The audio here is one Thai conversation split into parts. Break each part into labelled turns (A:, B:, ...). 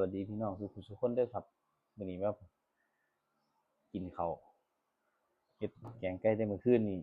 A: วัสดีพี่น้องทุกคนด้วยครับวันนี้ว่ากินเขาเห็ดแกงไก่ได้เมื่อคืนนี้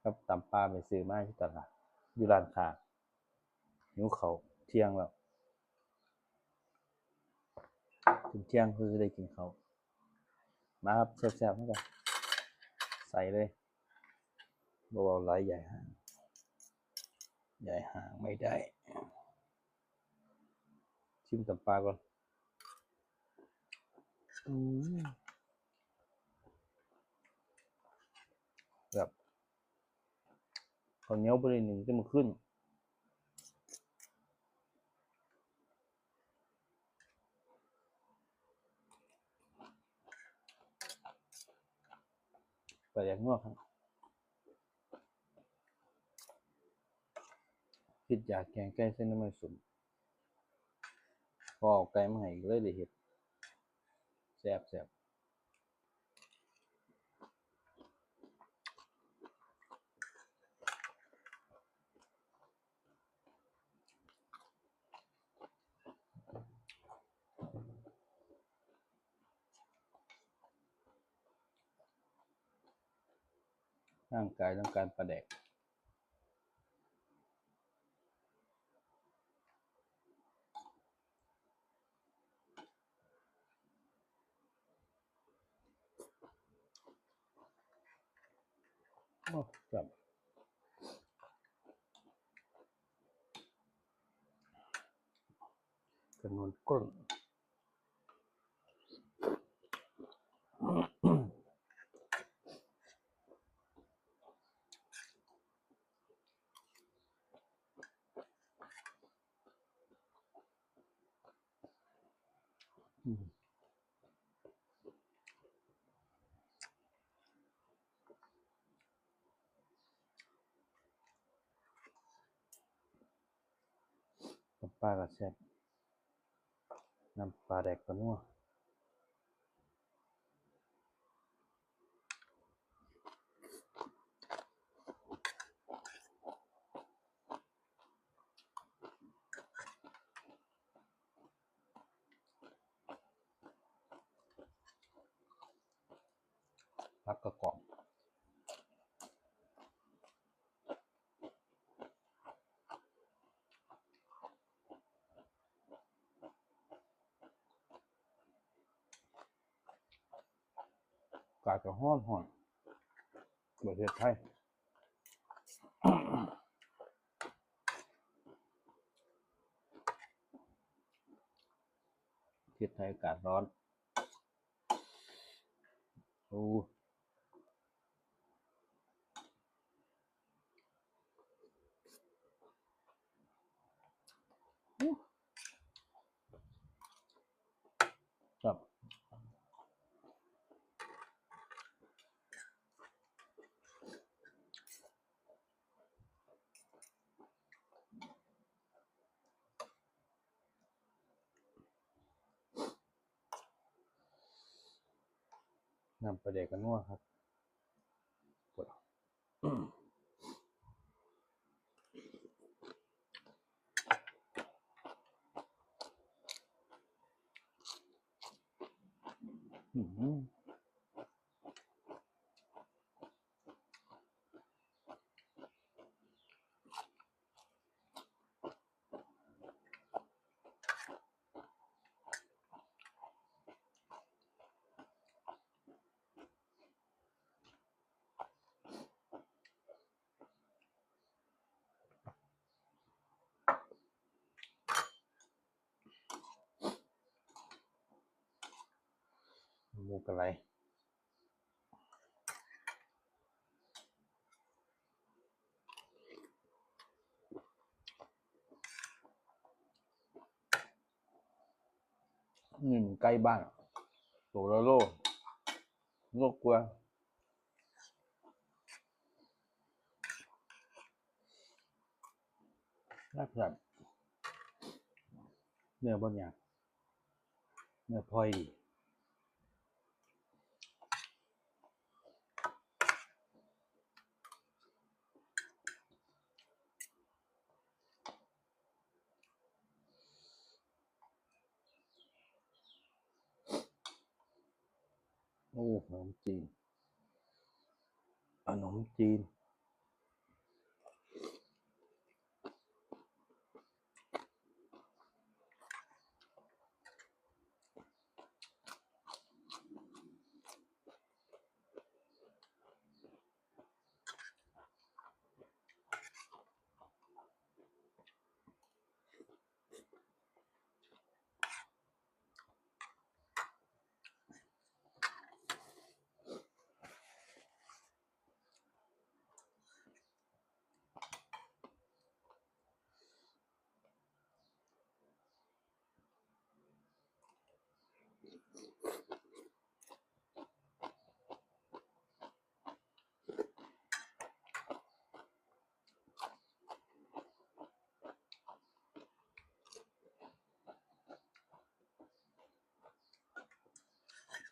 A: ครับตำปลาไปซื้อมาที่ตลาดอยู่ร้านค้าหิวเขาเที่ยงแล้วถึงเที่ยงเพื่อจะได้กินเขามาครับแซ่บๆนี่กันใส่เลยเบาๆหลายใหญ่ห่างไม่ได้ชิมตำปลาก่อนแบบข้าวเหนียวบริหนึ่งจะมาขึ้นไปแดกงวกครับคิดอยากแกงไก่เส้นน้ำมันสุ่มพอเอาไก่มาให้เลยได้เห็ดแซ่บร่างกายต้องการปลาแดกโอ้ครับกระนวนก้นตำปลาก็แซ่บน้ำปลาแดกก็นัวพักกระกล่องกาดก็ฮ้อนประเทศไทยประเทศไทยอากาศร้อนโอ้ครับน้ำปลาแดกก็นัวครับปวดหมูกระไรนี่มันใกล้บ้านตัวละโลกลัวนะครับเนื้อบางอย่างเนื้อพลอยดี โอ้ขนมจีนขนมจีน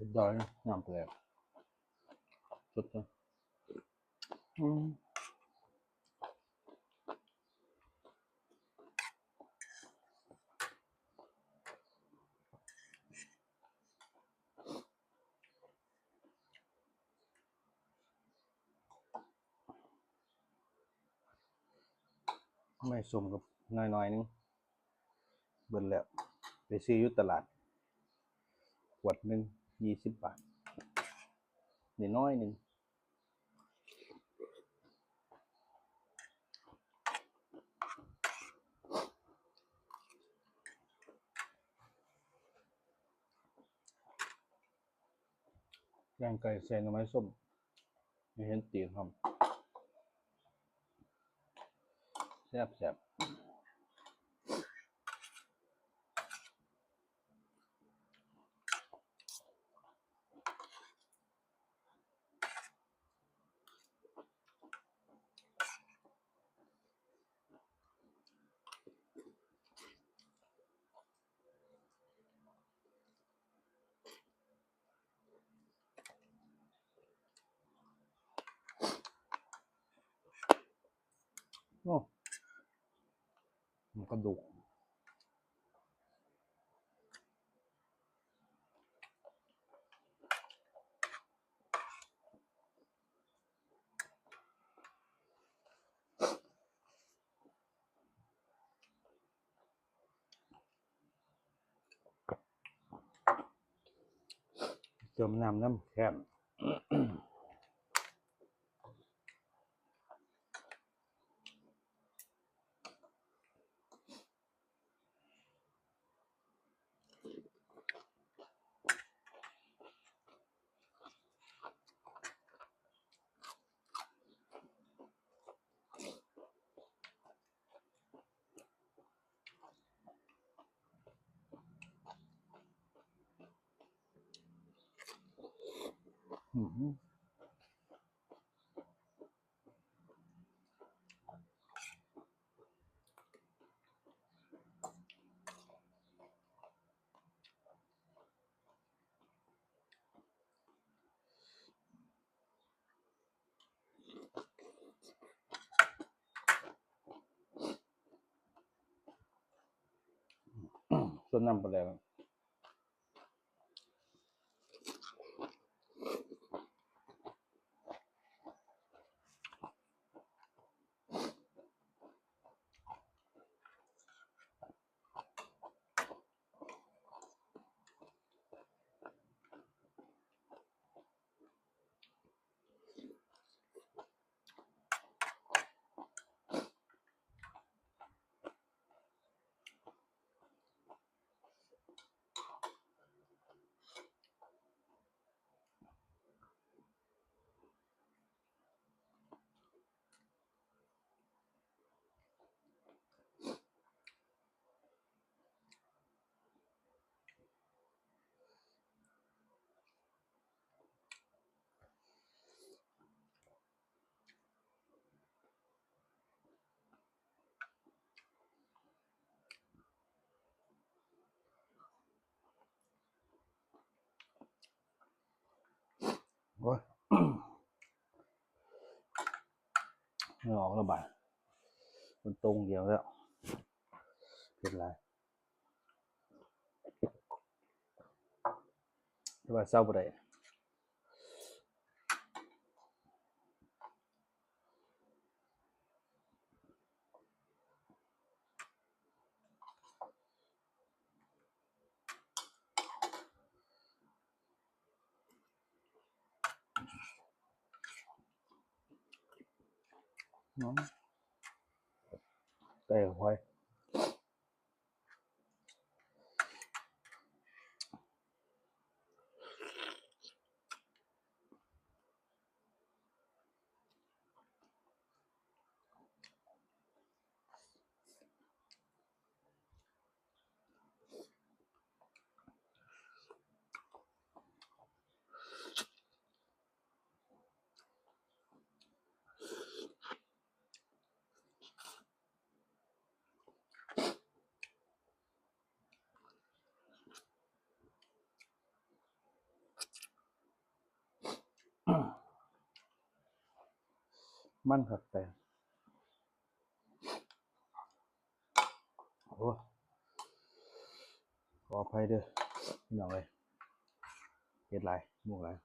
A: สุดยอดนะน้ำแปลกสุดเลยไม่สมกับน้อยๆนึงเบิดแล้วไปซื้ออยู่ตลาดขวดนึง20 บาทน้อยๆนึงย่างไก่ใส่หน่อไม้ส้มไม่เห็นตีนครับแซ่บๆโอ้มันกระดูกเติมน้ำแข็งส่วนน้ำปลาแดกโอ้ยไม่ออกแล้วบาดมันตรงเดียวแล้วเป็นไรแต่ว่าเศร้าบ่ได้ น้องไก่หอยมันครับแต่โอ้ขออภัยเด้อพี่น้องเอ้ยเฮ็ดหลายหมูหลาย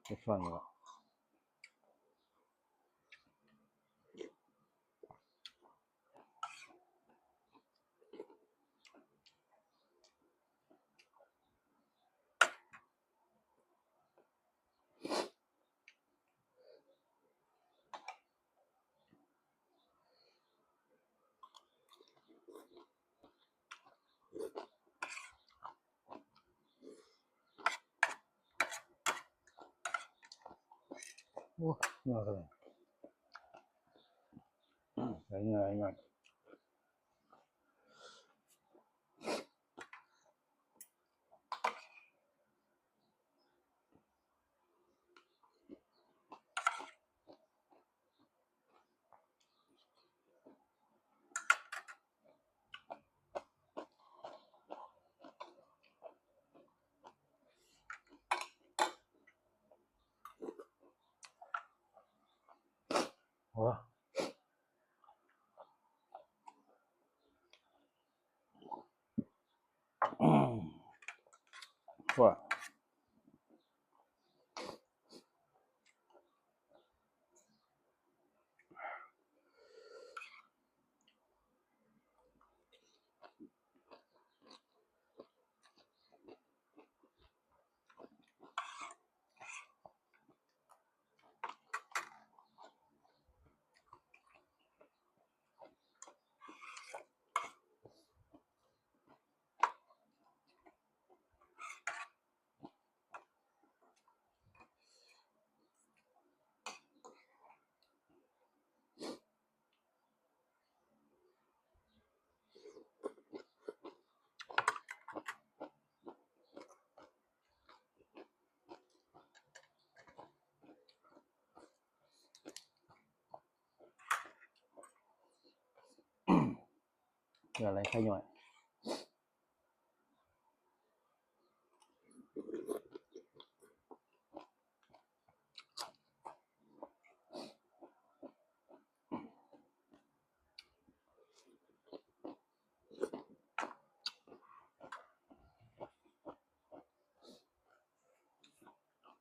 A: จะฟังว่าโอ้เงาเลยง่ายโอ้ว่าอะไรขย่อย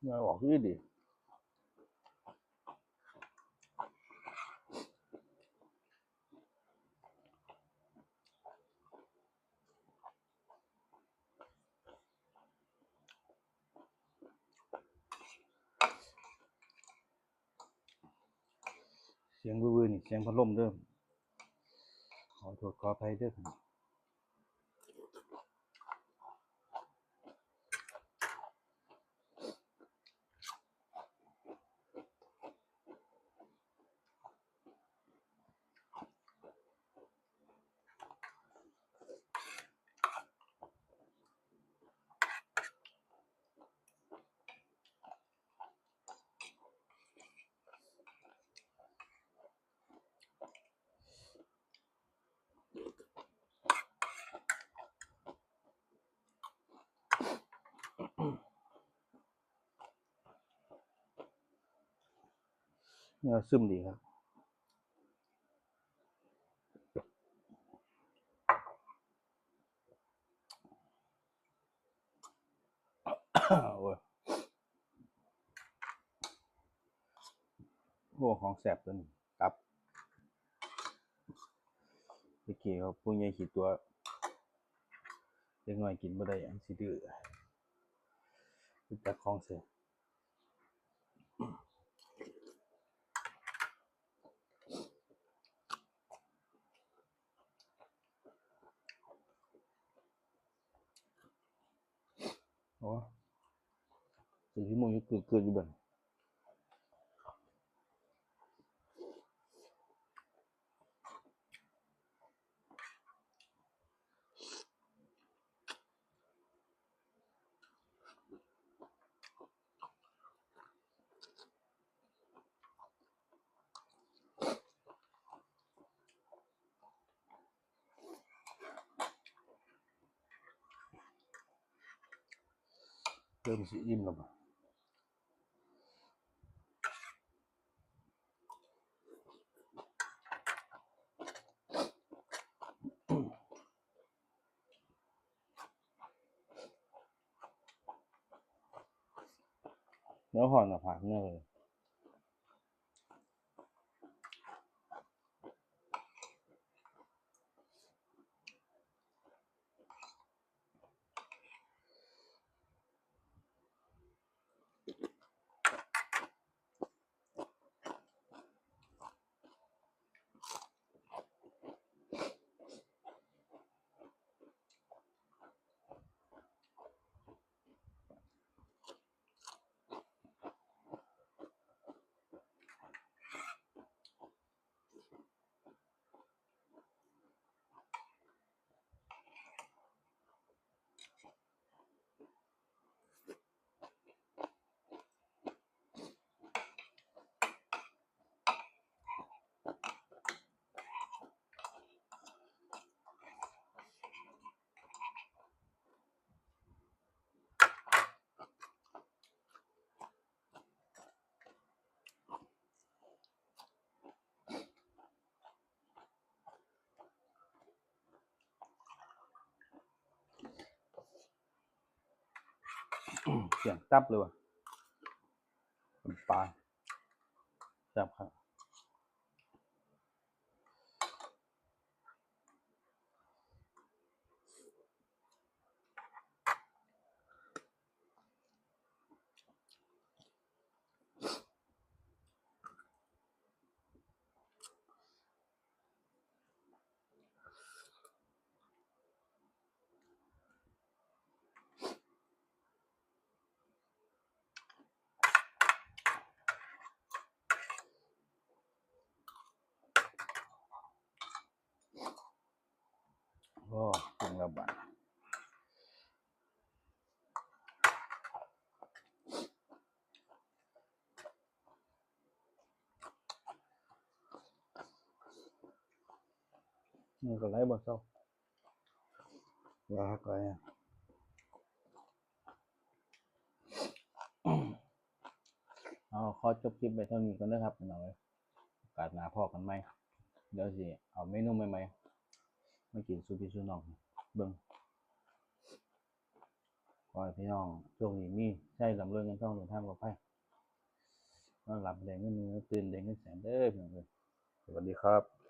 A: เงาออกคือดีเสียงบื้อๆนี่เสียงพัดลมเด้อขอโทษขออภัยเด้อเงาซึมดีครับ โอ้ของแสบตัวนี้ตับตะกี้เขาผู้ใหญ่ขีดตัวเล็กน้อยกินบ่ได้อันสิดื้อรู้จักของแสบโอ้สิ่งที่มึงอยู่เกิดอยู่เบิ่นเริ่มสิอิ่มแล้วบ่เนื้อห่อนน่ะผักเนื้อเลยเสียงตับเลยว่ะเป็นปลาแซ่บครับโอ้เสียงระบาดมันก็ไหลบ่เศร้าว่าก็เอาขอจบคลิปไปเท่านี้ก่อนนะครับพี่น้องเอ้ยโอกาสหน้าพอกันใหม่เดี๋ยวสิเอาเมนูใหม่ๆมากินสู่พี่สู่น้องเบิ่งขอให้พี่น้องช่วงนี้มีใช้ลำรวยเงินทองเดินทางปลอดภัยนอนหลับได้เงินตื่นได้เงินแสนเด้อพี่น้องเอ้ยสวัสดีครับ